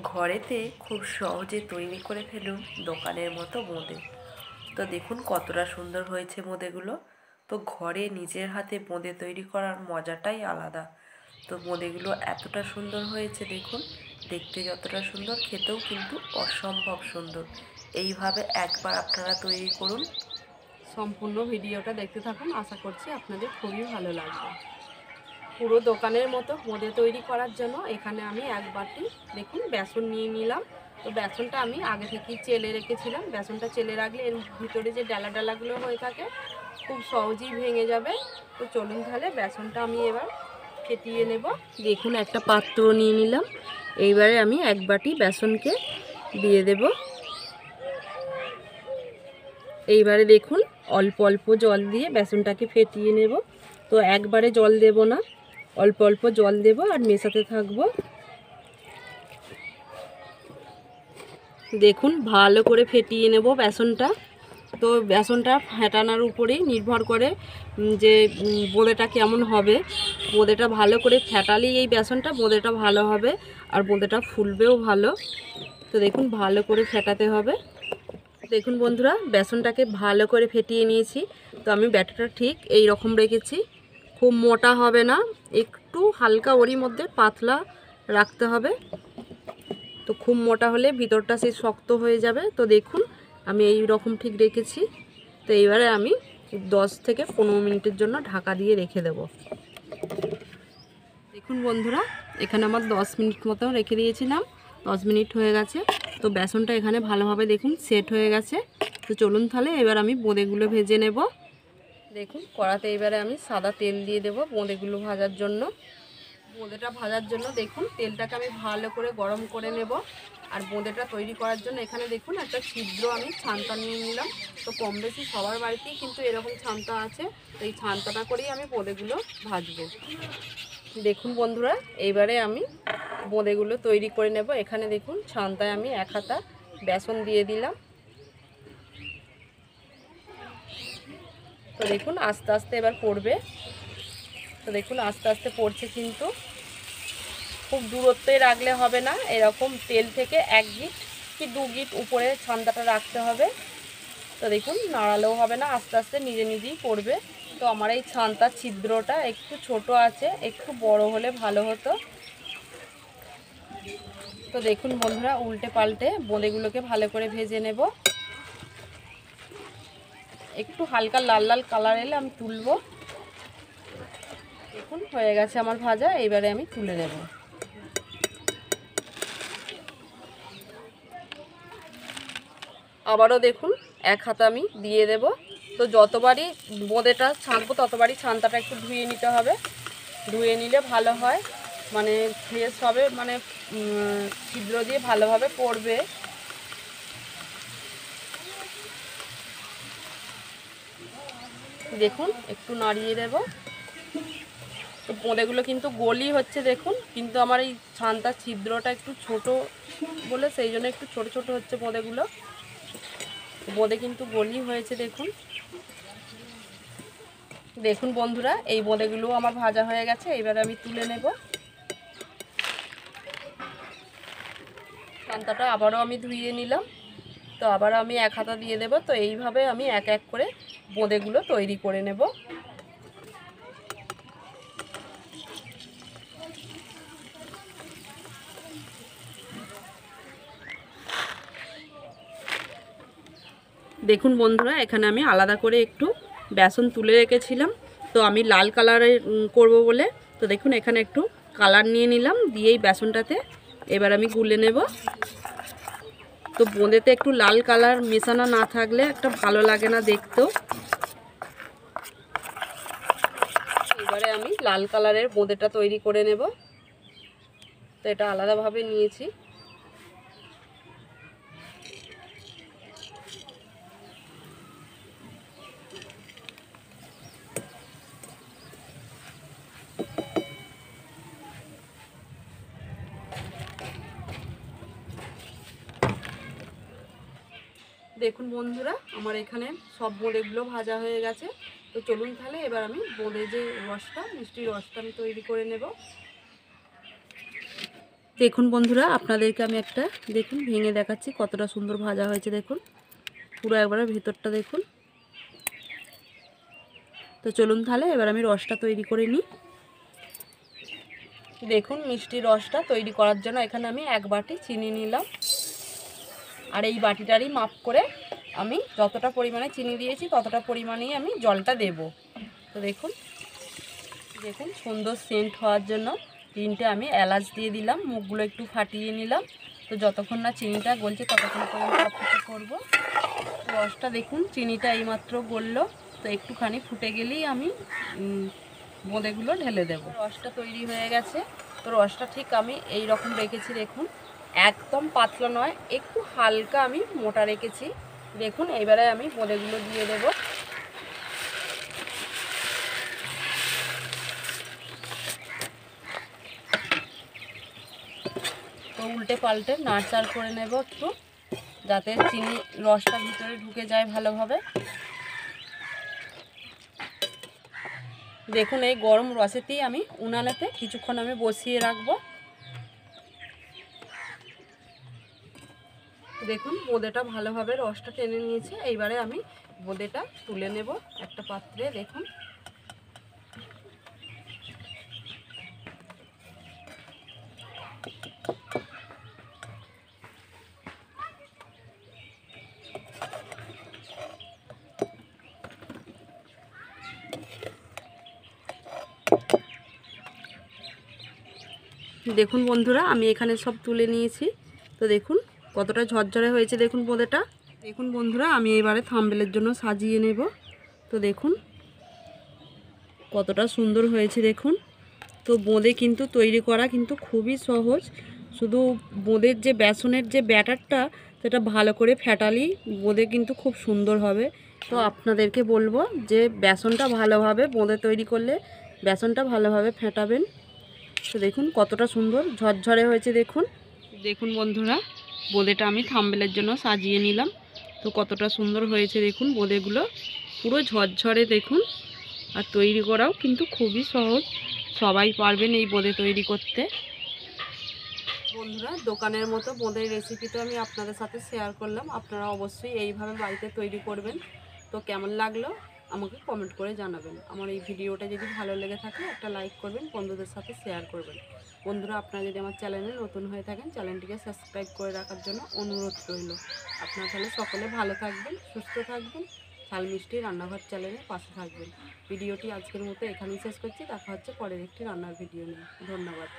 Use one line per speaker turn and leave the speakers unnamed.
ঘরেতে খুব সহজে তৈরি করে ফেলুন দোকানের মতো বোঁদে। তো দেখুন কতটা সুন্দর হয়েছে বোঁদেগুলো। তো ঘরে নিজের হাতে বোঁদে তৈরি করার মজাটাই আলাদা। তো বোঁদেগুলো এতটা সুন্দর হয়েছে দেখুন, দেখতে যতটা সুন্দর খেতেও কিন্তু অসম্ভব সুন্দর। এইভাবে একবার আপনারা তৈরি করুন।
সম্পূর্ণ ভিডিওটা দেখতে থাকুন, আশা করছি আপনাদের খুবই ভালো লাগবে। পুরো দোকানের মতো বোঁদে তৈরি করার জন্য এখানে আমি এক বাটি দেখুন বেসন নিয়ে নিলাম। তো বেসনটা আমি আগে থেকেই চেলে রেখেছিলাম। বেসনটা চেলে রাখলে এর ভিতরে যে ডালা ডালাগুলো হয়ে থাকে খুব সহজেই ভেঙে যাবে। তো চলুন তাহলে বেসনটা আমি এবার ফেটিয়ে নেব। দেখুন একটা পাত্র নিয়ে নিলাম, এইবারে আমি এক বাটি বেসনকে দিয়ে দেব। এইবারে দেখুন অল্প অল্প জল দিয়ে বেসনটাকে ফেটিয়ে নেব। তো একবারে জল দেব না, অল্প অল্প জল দেব আর মেশাতে থাকব। দেখুন ভালো করে ফেটিয়ে নেব বেসনটা। তো বেসনটা ফেটানোর উপরেই নির্ভর করে যে বোঁদেটা কেমন হবে। বোঁদেটা ভালো করে ফেটালেই এই বেসনটা বোঁদেটা ভালো হবে আর বোঁদেটা ফুলবেও ভালো। তো দেখুন ভালো করে ফেটাতে হবে। দেখুন বন্ধুরা, বেসনটাকে ভালো করে ফেটিয়ে নিয়েছি। তো আমি ব্যাটারটা ঠিক এই রকম রেখেছি, খুব মোটা হবে না, একটু হালকা ওরই মধ্যে পাতলা রাখতে হবে। তো খুব মোটা হলে ভিতরটা সে শক্ত হয়ে যাবে। তো দেখুন আমি এই রকম ঠিক রেখেছি। তো এইবারে আমি 10 থেকে 15 মিনিটের জন্য ঢাকা দিয়ে রেখে দেব। দেখুন বন্ধুরা, এখানে আমার 10 মিনিট মতো রেখে দিয়েছিলাম। 10 মিনিট হয়ে গেছে। তো বেসনটা এখানে ভালোভাবে দেখুন সেট হয়ে গেছে। তো চলুন তাহলে এবার আমি বোঁদেগুলো ভেজে নেব। দেখুন কড়াতে এবারে আমি সাদা তেল দিয়ে দেব বোঁদেগুলো ভাজার জন্য। বোঁদেটা ভাজার জন্য দেখুন তেলটাকে আমি ভালো করে গরম করে নেব। আর বোঁদেটা তৈরি করার জন্য এখানে দেখুন একটা ছিদ্র আমি ছান্তা নিয়ে নিলাম। তো কম বেশি সবার বাড়িতেই কিন্তু এরকম ছান্তা আছে। তো এই ছান্তাটা করেই আমি বোঁদেগুলো ভাজবো। দেখুন বন্ধুরা, এইবারে আমি বোঁদেগুলো তৈরি করে নেব। এখানে দেখুন ছান্তায় আমি এক হাতা বেসন দিয়ে দিলাম। তো দেখুন আস্তে আস্তে এবার পড়বে। তো দেখুন আস্তে আস্তে পড়ছে, কিন্তু খুব দূরত্বে রাখলে হবে না, এরকম তেল থেকে 1 গিট কি 2 গিট উপরে ছান্তাটা রাখতে হবে। তো দেখুন নাড়ালেও হবে না, আস্তে আস্তে নিজে নিজেই পড়বে। তো আমার এই ছান্তার ছিদ্রটা একটু ছোট আছে, একটু বড় হলে ভালো হতো। তো দেখুন বন্ধুরা, উল্টে পাল্টে বোঁদেগুলোকে ভালো করে ভেজে নেব। একটু হালকা লাল লাল কালার এলে আমি তুলব। দেখুন হয়ে গেছে আমার ভাজা, এবারে আমি তুলে নেব। আবারও দেখুন এক হাতা আমি দিয়ে দেব। তো যতবারই বোঁদেটা ছাঁকবো ততবারই ছান্তাটা একটু ধুয়ে নিতে হবে। ধুয়ে নিলে ভালো হয়, মানে ফ্রেশ হবে, মানে ছিদ্র দিয়ে ভালোভাবে পড়বে। দেখুন একটু নাড়িয়ে দেব। তো বোঁদেগুলো কিন্তু গোলই হচ্ছে দেখুন, কিন্তু আমার এই ছান্তার ছিদ্রটা একটু ছোট বলে সেই জন্য একটু ছোট ছোট হচ্ছে বোঁদেগুলো। বোঁদে কিন্তু গোলই হয়েছে দেখুন। দেখুন বন্ধুরা, এই বোঁদেগুলো আমার ভাজা হয়ে গেছে, এবারে আমি তুলে নেব। ছান্তাটা আবারও আমি ধুয়ে নিলাম। তো আবারও আমি এক হাতা দিয়ে দেব। তো এইভাবে আমি এক এক করে বোঁদেগুলো তৈরি করে নেব। দেখুন বন্ধুরা, এখানে আমি আলাদা করে একটু বেসন তুলে রেখেছিলাম। তো আমি লাল কালারের করব বলে, তো দেখুন এখানে একটু কালার নিয়ে নিলাম, দিয়েই বেসনটাতে এবার আমি গুলে নেব। তো বোঁদেতে একটু লাল কালার মেশানো না থাকলে একটা ভালো লাগে না দেখতেও। এবারে আমি লাল কালারের বোঁদেটা তৈরি করে নেব। তো এটা আলাদাভাবে নিয়েছি। দেখুন বন্ধুরা, আমার এখানে সব বোঁদেগুলো ভাজা হয়ে গেছে। তো চলুন তাহলে এবার আমি বোঁদে যে রসটা, মিষ্টি রসটা আমি তৈরি করে নেব। দেখুন বন্ধুরা, আপনাদেরকে আমি একটা দেখুন ভেঙে দেখাচ্ছি কতটা সুন্দর ভাজা হয়েছে। দেখুন পুরো একবারে ভিতরটা দেখুন। তো চলুন তাহলে এবার আমি রসটা তৈরি করে নিই। দেখুন মিষ্টি রসটা তৈরি করার জন্য এখানে আমি 1 বাটি চিনি নিলাম। আর এই বাটিটারই মাপ করে আমি যতটা পরিমাণে চিনি দিয়েছি ততটা পরিমাণেই আমি জলটা দেব। তো দেখুন দেখুন সুন্দর সেন্ট হওয়ার জন্য 3টে আমি এলাচ দিয়ে দিলাম, মুখগুলো একটু ফাটিয়ে নিলাম। তো যতক্ষণ না চিনিটা গলছে ততক্ষণ পর্যন্ত অপেক্ষা করব। রসটা দেখুন চিনিটা এইমাত্র গললো, তো একটুখানি ফুটে গেলেই আমি বোঁদেগুলো ঢেলে দেব। রসটা তৈরি হয়ে গেছে। তো রসটা ঠিক আমি এই রকম রেখেছি দেখুন, একদম পাতলা নয়, একটু হালকা আমি মোটা রেখেছি। দেখুন এইবারে আমি বোঁদেগুলো দিয়ে দেব। তো উল্টে পাল্টে নাড়চাড় করে নেব একটু, যাতে চিনি রসটা ভিতরে ঢুকে যায় ভালোভাবে। দেখুন এই গরম রসেতেই আমি উনানেতে কিছুক্ষণ আমি বসিয়ে রাখবো। দেখুন বোঁদেটা ভালোভাবে রসটা টেনে নিয়েছে। এইবারে আমি বোঁদেটা তুলে নেব একটা পাত্রে। দেখুন দেখুন বন্ধুরা, আমি এখানে সব তুলে নিয়েছি। তো দেখুন কতটা ঝরঝরে হয়েছে দেখুন বোঁদেটা। দেখুন বন্ধুরা, আমি এবারে থাম্বনেলের জন্য সাজিয়ে নেব। তো দেখুন কতটা সুন্দর হয়েছে দেখুন। তো বোঁদে কিন্তু তৈরি করা কিন্তু খুবই সহজ, শুধু বোঁদের যে বেসনের যে ব্যাটারটা সেটা ভালো করে ফেটালেই বোঁদে কিন্তু খুব সুন্দর হবে। তো আপনাদেরকে বলবো যে বেসনটা ভালোভাবে বোঁদে তৈরি করলে বেসনটা ভালোভাবে ফেটাবেন। তো দেখুন কতটা সুন্দর ঝরঝরে হয়েছে দেখুন। দেখুন বন্ধুরা, বোঁদেটা আমি থাম্বনেলের জন্য সাজিয়ে নিলাম। তো কতটা সুন্দর হয়েছে দেখুন বোঁদেগুলো, পুরো ঝরঝরে দেখুন। আর তৈরি করাও কিন্তু খুবই সহজ, সবাই পারবেন এই বোঁদে তৈরি করতে। বন্ধুরা, দোকানের মতো বোঁদের রেসিপি তো আমি আপনাদের সাথে শেয়ার করলাম, আপনারা অবশ্যই এইভাবে বাড়িতে তৈরি করবেন। তো কেমন লাগলো আমাকে কমেন্ট করে জানাবেন। আমার এই ভিডিওটা যদি ভালো লেগে থাকে একটা লাইক করবেন, বন্ধুদের সাথে শেয়ার করবেন। বন্ধুরা, আপনারা যদি আমার চ্যানেলে নতুন হয়ে থাকেন চ্যানেলটিকে সাবস্ক্রাইব করে রাখার জন্য অনুরোধ রইল। আপনারা তাহলে সকলে ভালো থাকবেন, সুস্থ থাকবেন, ঝাল মিষ্টি রান্নাঘর চ্যানেলের পাশে থাকবেন। ভিডিওটি আজকের মতো এখানেই শেষ করছি। দেখা হচ্ছে পরের একটি রান্নার ভিডিও নিয়ে। ধন্যবাদ।